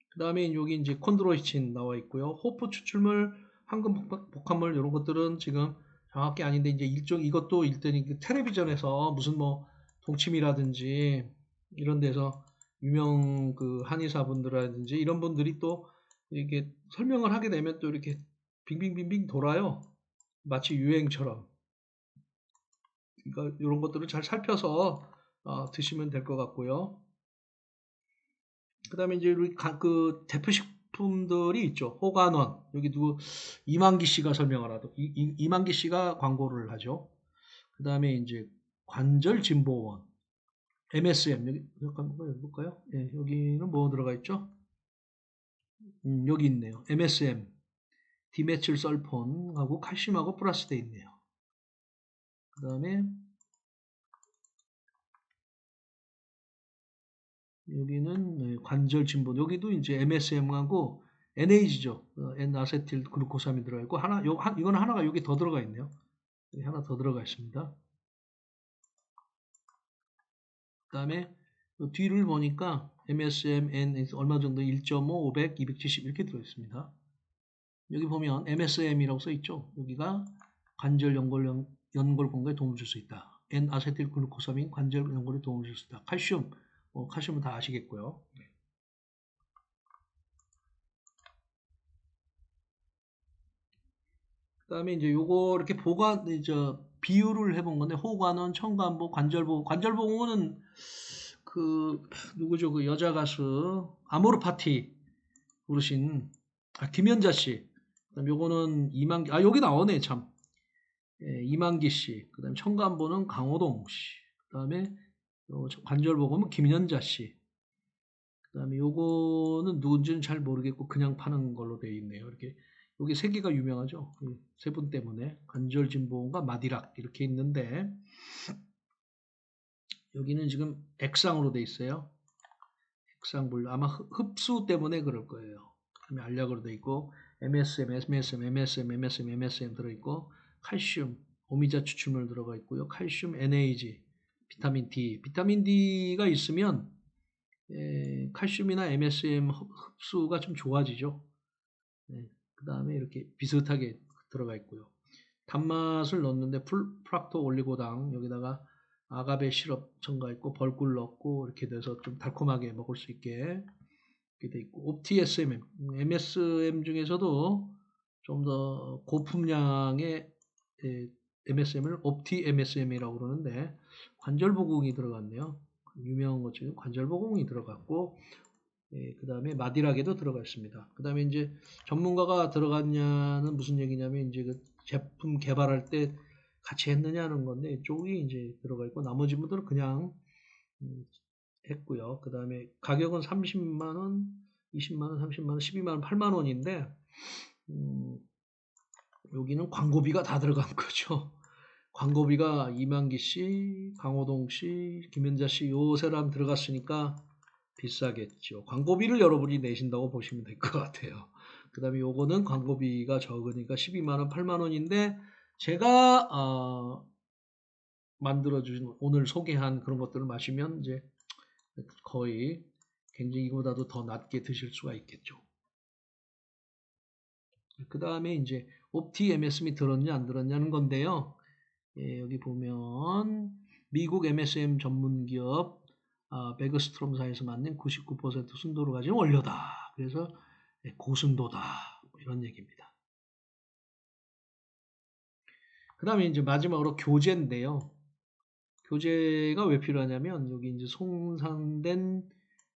그 다음에 여기 이제 콘드로이친 나와 있고요. 호프 추출물, 황금 복합물 이런 것들은 지금 정확히 아닌데 이제 이것도 일단은 그 텔레비전에서 무슨 뭐 동치미라든지 이런 데서 유명 그 한의사분들이라든지 이런 분들이 또 이렇게 설명을 하게 되면 또 이렇게 빙빙빙빙 돌아요. 마치 유행처럼. 그러니까 이런 것들을 잘 살펴서 드시면 될 것 같고요. 그 다음에 이제 우리 그 대표 식품들이 있죠. 호간원. 여기 누구 이만기 씨가 설명을 하도 이만기 씨가 광고를 하죠. 그 다음에 이제 관절진보원. MSM. 여기 잠깐 한번 해볼까요? 네, 여기는 뭐 들어가 있죠? 여기 있네요. MSM. 디메칠 설폰하고 칼슘하고 플러스 돼 있네요. 그 다음에 여기는 관절 진보. 여기도 이제 MSM하고 NAG죠. N-아세틸 글루코삼이 들어가 있고 이거는 하나가 여기 더 들어가 있네요. 여기 하나 더 들어가 있습니다. 그다음에 뒤를 보니까 MSM, N 얼마 정도 1.5, 500, 270 이렇게 들어 있습니다. 여기 보면 MSM이라고 써 있죠. 여기가 관절 연골 공부에 도움을 줄 수 있다. N-아세틸 글루코삼인 관절 연골에 도움을 줄 수 있다. 칼슘, 칼슘은 다 아시겠고요. 그다음에 이제 요거 이렇게 비유를 해본 건데 호관원, 청관보, 관절보는 그 누구죠? 그 여자 가수 아모르 파티 부르신 김연자 씨. 그다음 요거는 이만기 여기 나오네 참. 예, 이만기 씨. 그다음 청관보는 강호동 씨. 그다음에 관절보고는 김연자 씨. 그다음에 요거는 누군지는 잘 모르겠고 그냥 파는 걸로 돼 있네요. 이렇게 여기 세 개가 유명하죠. 세 분 때문에 관절진보험과 마디락 이렇게 있는데 여기는 지금 액상으로 돼 있어요. 액상분류 아마 흡수 때문에 그럴 거예요. 그다음에 알약으로 돼 있고 MSM, MSM, MSM, MSM, MSM 들어 있고 칼슘, 오미자 추출물 들어가 있고요. 칼슘, NAG, 비타민 D. 비타민 D가 있으면 칼슘이나 MSM 흡수가 좀 좋아지죠. 그 다음에 이렇게 비슷하게 들어가 있고요. 단맛을 넣었는데 프락토 올리고당 여기다가 아가베 시럽 첨가했고 벌꿀 넣고 이렇게 돼서 좀 달콤하게 먹을 수 있게 이렇게 돼 있고 옵티 SMM, MSM 중에서도 좀 더 고품량의 MSM을 옵티 MSM이라고 그러는데 관절보공이 들어갔네요. 유명한 것 중에 관절보공이 들어갔고 그 다음에 마디락에도 들어가 있습니다. 그 다음에 이제 전문가가 들어갔냐는 무슨 얘기냐면 이제 그 제품 개발할 때 같이 했느냐는 건데 이쪽이 이제 들어가 있고 나머지 분들은 그냥 했고요. 그 다음에 가격은 30만원, 20만원, 30만원, 12만원, 8만원인데 여기는 광고비가 다 들어간 거죠. 광고비가 이만기 씨, 강호동 씨, 김현자 씨 요 사람 들어갔으니까 비싸겠죠. 광고비를 여러분이 내신다고 보시면 될 것 같아요. 그 다음에 요거는 광고비가 적으니까 12만원, 8만원인데 제가 만들어주신 오늘 소개한 그런 것들을 마시면 이제 거의 굉장히 이거보다도 더 낮게 드실 수가 있겠죠. 그 다음에 이제 옵티 MSM이 들었냐 안 들었냐는 건데요. 여기 보면 미국 MSM 전문기업 베그스트롬사에서 만든 99% 순도를 가진 원료다. 그래서 고순도다. 이런 얘기입니다. 그 다음에 이제 마지막으로 교제인데요. 교제가 왜 필요하냐면 여기 이제 손상된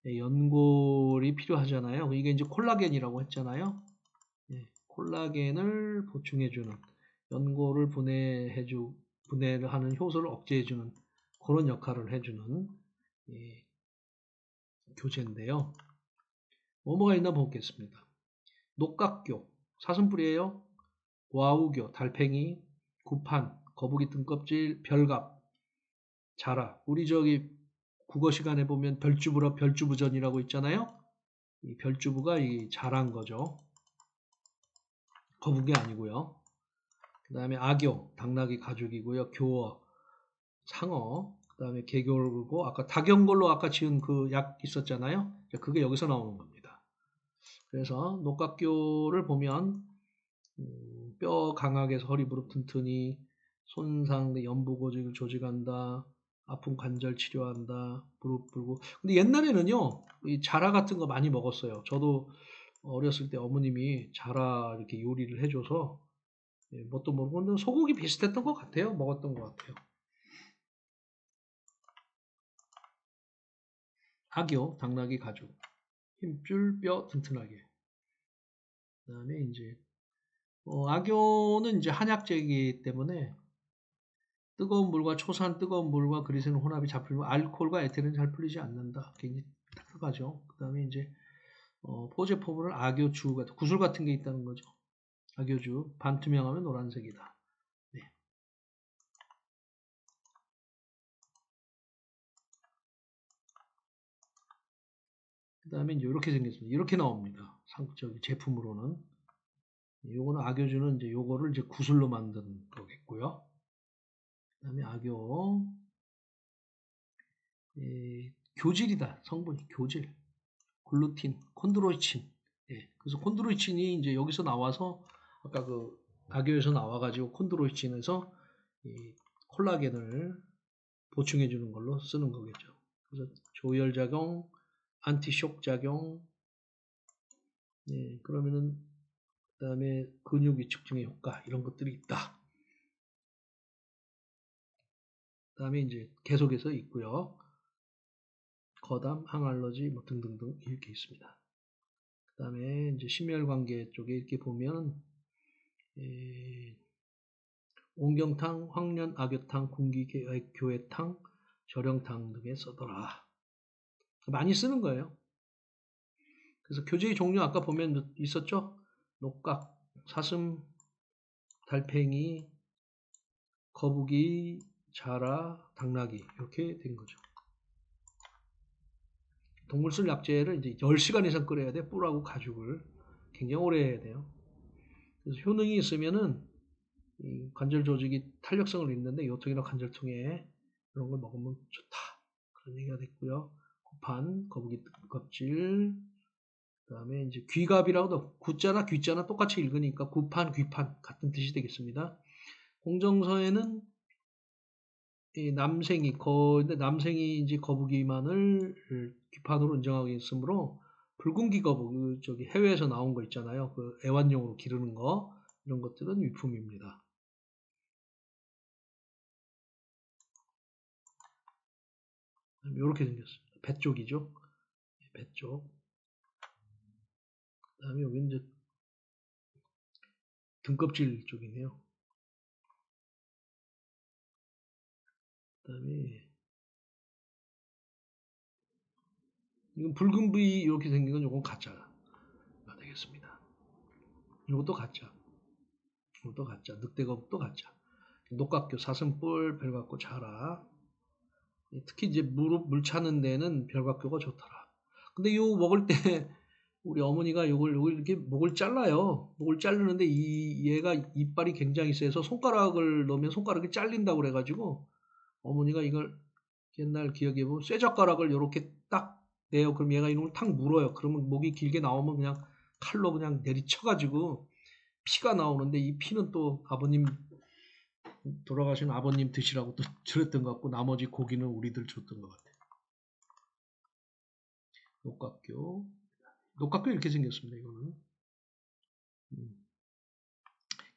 연골이 필요하잖아요. 이게 이제 콜라겐이라고 했잖아요. 콜라겐을 보충해주는 연골을 분해를 하는 효소를 억제해주는 그런 역할을 해주는 교제인데요. 뭐가 있나 보겠습니다. 녹각교, 사슴뿔이에요. 와우교, 달팽이, 구판, 거북이 등껍질, 별갑, 자라. 우리 저기 국어 시간에 보면 별주부전이라고 있잖아요. 이 별주부가 이 자란 거죠. 거북이 아니고요. 그 다음에 악교, 당나귀 가죽이고요. 교어, 상어, 그 다음에 개교고 아까 다경골로 아까 지은 그 약 있었잖아요. 그게 여기서 나오는 겁니다. 그래서 녹각교를 보면 뼈 강하게 해서 허리 무릎 튼튼히 손상된 연부고직을 조직한다. 아픈 관절 치료한다. 무릎 꿇고. 근데 옛날에는요. 이 자라 같은 거 많이 먹었어요. 저도 어렸을 때 어머님이 자라 이렇게 요리를 해줘서 뭣도 모르고 근데 소고기 비슷했던 것 같아요. 먹었던 것 같아요. 악교, 당나귀 가죽, 힘줄 뼈 튼튼하게. 그다음에 이제 악교는 이제 한약재이기 때문에 뜨거운 물과 초산 뜨거운 물과 그리스는 혼합이 잘 풀리고 알코올과 에테르는 잘 풀리지 않는다. 굉장히 딱딱하죠. 그다음에 이제 포제포물은 악교주 같은 구슬 같은 게 있다는 거죠. 악교주 반투명하면 노란색이다. 네. 그다음에 이제 이렇게 생겼습니다. 이렇게 나옵니다. 저기 제품으로는 요거는 악교주는 이제 요거를 이제 구슬로 만든 거겠고요. 그다음에 악교 교질이다. 성분이 교질. 글루틴, 콘드로이친. 그래서 콘드로이친이 이제 여기서 나와서 아까 그 악교에서 나와가지고 콘드로이친에서 이 콜라겐을 보충해 주는 걸로 쓰는 거겠죠. 그래서 조혈 작용, 안티쇼크 작용, 그러면은 그다음에 근육 위축증의 효과 이런 것들이 있다. 그다음에 이제 계속해서 있고요. 거담, 항알러지 뭐 등등등 이렇게 있습니다. 그다음에 이제 심혈관계 쪽에 이렇게 보면 옹경탕, 황련, 악교탕, 군기교회탕, 절영탕 등에 써더라. 많이 쓰는 거예요. 그래서 교제의 종류 아까 보면 있었죠? 녹각, 사슴, 달팽이, 거북이, 자라, 당나귀 이렇게 된 거죠. 동물술 약재를 이제 10시간 이상 끓여야 돼. 뿔하고 가죽을 굉장히 오래 해야 돼요. 그래서 효능이 있으면은 이 관절 조직이 탄력성을 잃는데 요통이나 관절통에 이런 걸 먹으면 좋다. 그런 얘기가 됐고요. 구판, 거북이 껍질, 그 다음에 이제 귀갑이라고도 구자나 귀자나 똑같이 읽으니까 구판, 귀판 같은 뜻이 되겠습니다. 공정서에는 이 남생이 근데 남생이 이제 거북이만을 귀판으로 인정하고 있으므로 붉은 귀거북 저기 해외에서 나온 거 있잖아요. 그 애완용으로 기르는 거 이런 것들은 위품입니다. 이렇게 생겼습니다. 배 쪽이죠. 배 쪽. 그 다음에 여기 이제 등껍질 쪽이네요. 그 다음에 이건 붉은 부위 이렇게 생긴 건 이건 가짜가 되겠습니다. 이것도 가짜. 이것도 가짜. 늑대거북도 가짜. 녹각교, 사슴뿔, 별각교, 자라. 특히 이제 물 차는 데는 별각교가 좋더라. 근데 요 먹을 때 우리 어머니가 요걸 이렇게 목을 잘라요. 목을 자르는데 얘가 이빨이 굉장히 세서 손가락을 넣으면 손가락이 잘린다고 그래가지고 어머니가 이걸 옛날 기억해 보면 쇠젓가락을 이렇게 딱 내요. 그럼 얘가 이놈을 탁 물어요. 그러면 목이 길게 나오면 그냥 칼로 그냥 내리쳐가지고 피가 나오는데 이 피는 또 아버님 돌아가신 아버님 드시라고 또 줄였던 것 같고 나머지 고기는 우리들 줬던 것 같아요. 녹각교 이렇게 생겼습니다. 이거는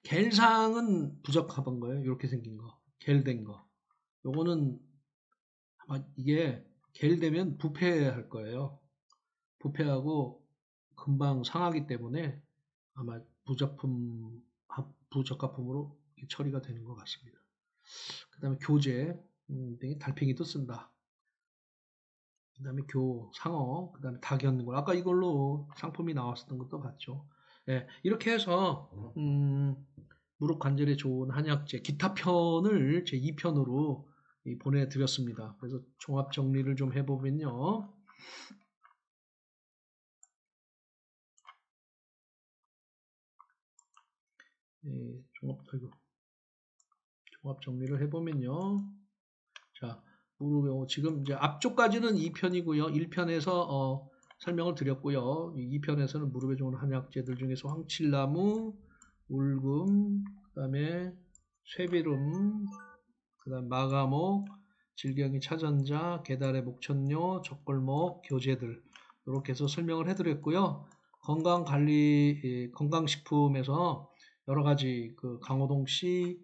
겔상은 부적합한 거예요. 이렇게 생긴 거 겔된 거. 요거는 아마 이게 겔되면 부패할 거예요. 부패하고 금방 상하기 때문에 아마 부적합품으로 처리가 되는 것 같습니다. 그 다음에 교재, 달팽이도 쓴다. 그 다음에 상어, 그 다음에 닭 였는 걸 아까 이걸로 상품이 나왔었던 것도 봤죠. 네, 이렇게 해서 무릎 관절에 좋은 한약재 기타 편을 제 2편으로 보내드렸습니다. 그래서 종합 정리를 좀 해보면요. 네, 종합 정리를 해보면요. 자, 무릎 지금 이제 앞쪽까지는 2편이고요. 1편에서 설명을 드렸고요. 2편에서는 무릎에 좋은 한약재들 중에서 황칠나무, 울금, 그 다음에 쇠비름, 그 다음 마가목, 질경이 차전자, 계달의 목천료, 적골목, 교재들 이렇게 해서 설명을 해드렸고요. 건강관리, 건강식품에서 여러가지 그 강호동 씨,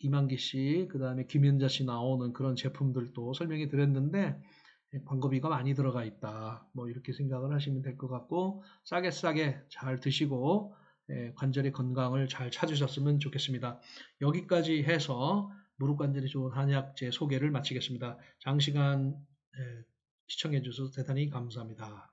이만기 씨, 그 다음에 김연자 씨 나오는 그런 제품들도 설명해 드렸는데 광고비가 많이 들어가 있다. 뭐 이렇게 생각을 하시면 될 것 같고 싸게 잘 드시고 관절의 건강을 잘 찾으셨으면 좋겠습니다. 여기까지 해서 무릎 관절에 좋은 한약재 소개를 마치겠습니다. 장시간 시청해 주셔서 대단히 감사합니다.